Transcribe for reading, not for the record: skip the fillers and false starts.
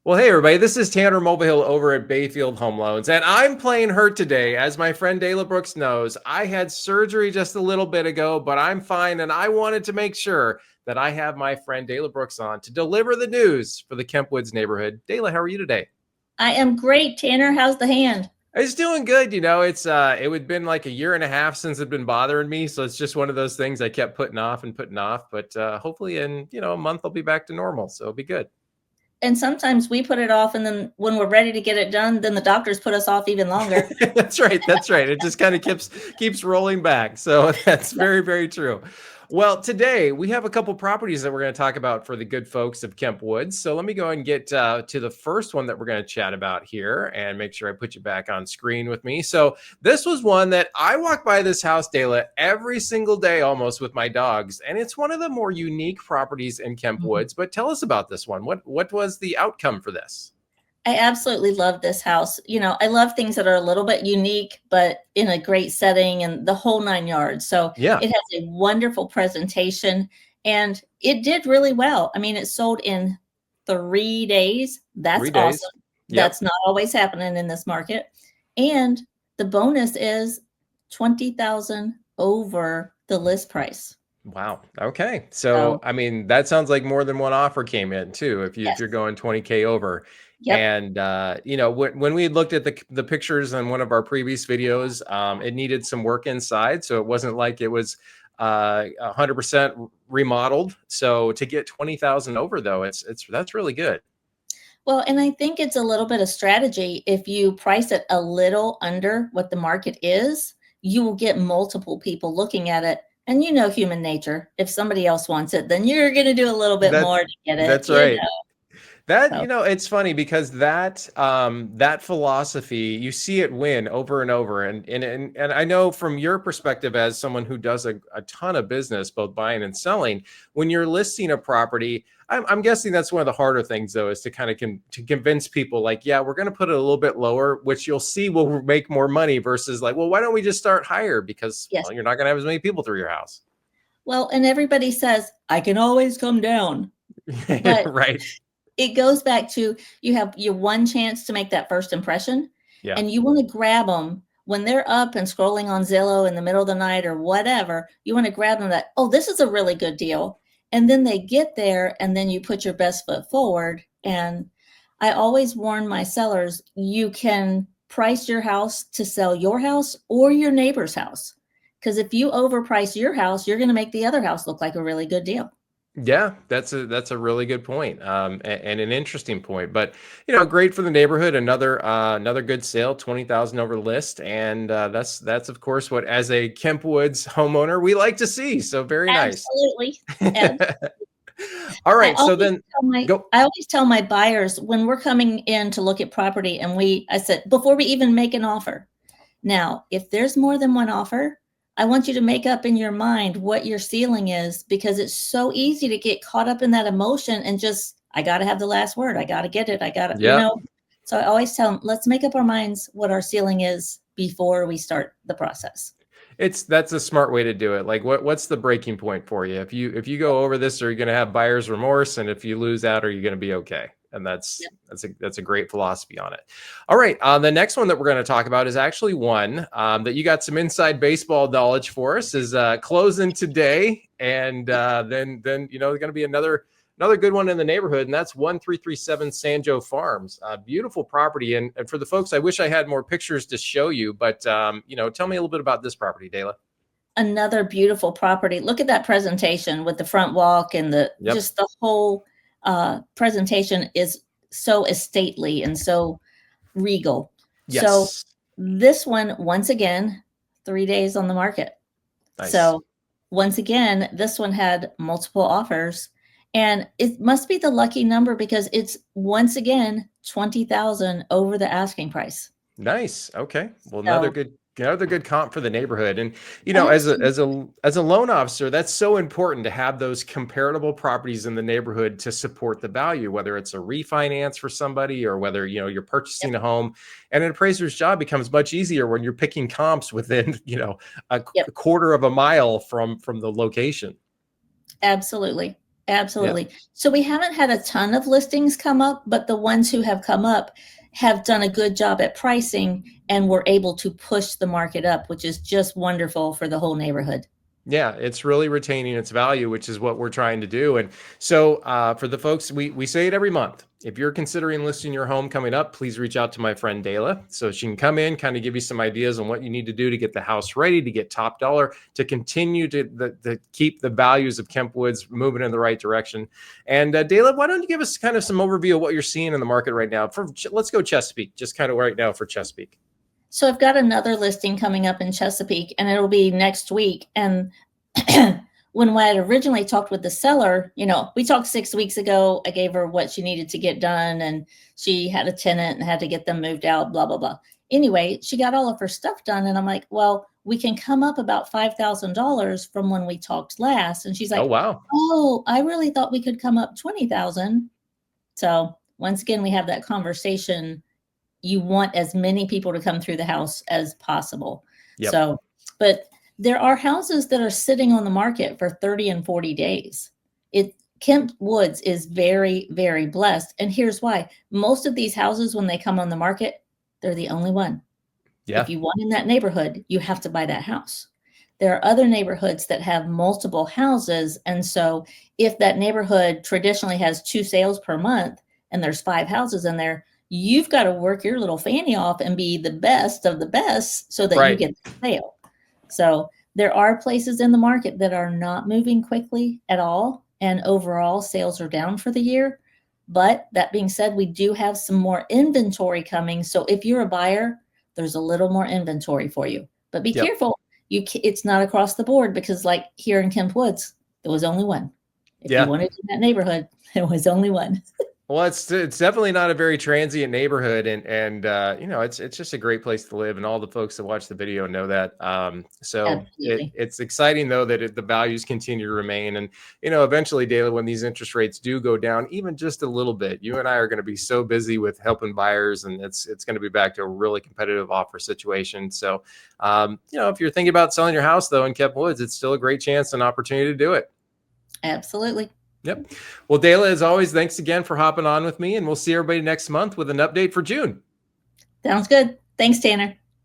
Well, hey, everybody, this is Tanner Mulvihill over at Bayfield Home Loans, and I'm playing hurt today. As my friend Dayla Brooks knows, I had surgery just a little bit ago, but I'm fine, and I wanted to make sure that I have my friend Dayla Brooks on to deliver the news for the Kemp Woods neighborhood. Dayla, how are you today? I am great, Tanner. How's the hand? It's doing good. It would been like a year and a half since it'd been bothering me, so it's just one of those things I kept putting off and putting off, but hopefully in, a month I'll be back to normal, so it'll be good. And sometimes we put it off, and then when we're ready to get it done, then the doctors put us off even longer. That's right. That's right. It just kind of keeps rolling back. So that's very, very true. Well, today we have a couple properties that we're going to talk about for the good folks of Kemp Woods. So let me go ahead and get to the first one that we're going to chat about here and make sure I put you back on screen with me. So this was one that I walk by this house, Dayla, every single day almost with my dogs. And it's one of the more unique properties in Kemp Woods. But tell us about this one. What was the outcome for this? I absolutely love this house. I love things that are a little bit unique, but in a great setting and the whole 9 yards. So Yeah. it has a wonderful presentation, and it did really well. I mean, it sold in 3 days. That's 3 days. awesome. Yep. That's not always happening in this market. And the bonus is 20,000 over the list price. Wow. Okay. So, I mean, that sounds like more than one offer came in too, if Yes. you're going 20K over. Yep. And when we looked at the pictures in one of our previous videos, it needed some work inside, so it wasn't like it was 100% remodeled. So to get 20,000 over though, that's really good. Well, and I think it's a little bit of strategy. If you price it a little under what the market is, you will get multiple people looking at it. And human nature. If somebody else wants it, then you're going to do a little bit more to get it. That's right. That, So. it's funny because that philosophy, you see it win over and over. And I know from your perspective as someone who does a ton of business, both buying and selling, when you're listing a property, I'm guessing that's one of the harder things though, is to kind of to convince people like, yeah, we're going to put it a little bit lower, which you'll see will make more money versus like, well, why don't we just start higher? Because Yes. well, you're not going to have as many people through your house. Well, and everybody says, I can always come down. But right. It goes back to you have your one chance to make that first impression. Yeah. And you want to grab them when they're up and scrolling on Zillow in the middle of the night or whatever. You want to grab them that, oh, this is a really good deal. And then they get there, and then you put your best foot forward. And I always warn my sellers, you can price your house to sell your house or your neighbor's house. Because if you overprice your house, you're going to make the other house look like a really good deal. Yeah, that's a really good point, and an interesting point. But great for the neighborhood. Another good sale, 20,000 over list, and that's of course what, as a Kemp Woods homeowner, we like to see. So very nice. Absolutely. All right, so then I always tell my buyers when we're coming in to look at property, and I said before we even make an offer. Now, if there's more than one offer, I want you to make up in your mind what your ceiling is, because it's so easy to get caught up in that emotion and just, I got to have the last word. I got to get it. I got to, So I always tell them, let's make up our minds what our ceiling is before we start the process. That's a smart way to do it. Like what's the breaking point for you? If you go over this, are you going to have buyer's remorse? And if you lose out, are you going to be okay? And that's a great philosophy on it. All right. The next one that we're going to talk about is actually one that you got some inside baseball knowledge for us, is closing today. And then there's going to be another good one in the neighborhood, and that's 1337 Sanjo Farms. Beautiful property. And for the folks, I wish I had more pictures to show you, but tell me a little bit about this property, Dayla. Another beautiful property. Look at that presentation with the front walk and just the whole presentation is so estately and so regal. Yes. So this one, once again, 3 days on the market. Nice. So once again, this one had multiple offers, and it must be the lucky number because it's once again 20,000 over the asking price. Nice. Okay. Well, another good comp for the neighborhood. And as a loan officer, that's so important to have those comparable properties in the neighborhood to support the value, whether it's a refinance for somebody or whether you're purchasing a home. And an appraiser's job becomes much easier when you're picking comps within a quarter of a mile from the location. Absolutely. Absolutely. So we haven't had a ton of listings come up, but the ones who have come up have done a good job at pricing and were able to push the market up, which is just wonderful for the whole neighborhood. Yeah, it's really retaining its value, which is what we're trying to do. And so for the folks, we say it every month. If you're considering listing your home coming up, please reach out to my friend Dayla so she can come in, kind of give you some ideas on what you need to do to get the house ready, to get top dollar, to continue to keep the values of Kemp Woods moving in the right direction. And Dayla, why don't you give us kind of some overview of what you're seeing in the market right now? Let's go Chesapeake, just kind of right now for Chesapeake. So I've got another listing coming up in Chesapeake, and it'll be next week. And when I had originally talked with the seller, we talked 6 weeks ago. I gave her what she needed to get done, and she had a tenant and had to get them moved out, blah, blah, blah. Anyway, she got all of her stuff done. And I'm like, well, we can come up about $5,000 from when we talked last. And she's like, Oh, wow. oh, I really thought we could come up 20,000. So once again, we have that conversation. You want as many people to come through the house as possible. Yep. So, but there are houses that are sitting on the market for 30 and 40 days. Kemp Woods is very, very blessed. And here's why. Most of these houses, when they come on the market, they're the only one. Yeah. If you want in that neighborhood, you have to buy that house. There are other neighborhoods that have multiple houses. And so if that neighborhood traditionally has 2 sales per month and there's 5 houses in there, you've got to work your little fanny off and be the best of the best so that you get the sale. So there are places in the market that are not moving quickly at all. And overall sales are down for the year. But that being said, we do have some more inventory coming. So if you're a buyer, there's a little more inventory for you. But be careful. It's not across the board, because like here in Kemp Woods, there was only one. If you wanted in that neighborhood, there was only one. Well, it's definitely not a very transient neighborhood, and it's just a great place to live, and all the folks that watch the video know that. So it's exciting though that the values continue to remain, and eventually, Dayla, when these interest rates do go down, even just a little bit, you and I are going to be so busy with helping buyers, and it's going to be back to a really competitive offer situation. So, if you're thinking about selling your house though in Kemp Woods, it's still a great chance and opportunity to do it. Absolutely. Yep. Well, Dayla, as always, thanks again for hopping on with me, and we'll see everybody next month with an update for June. Sounds good. Thanks, Tanner.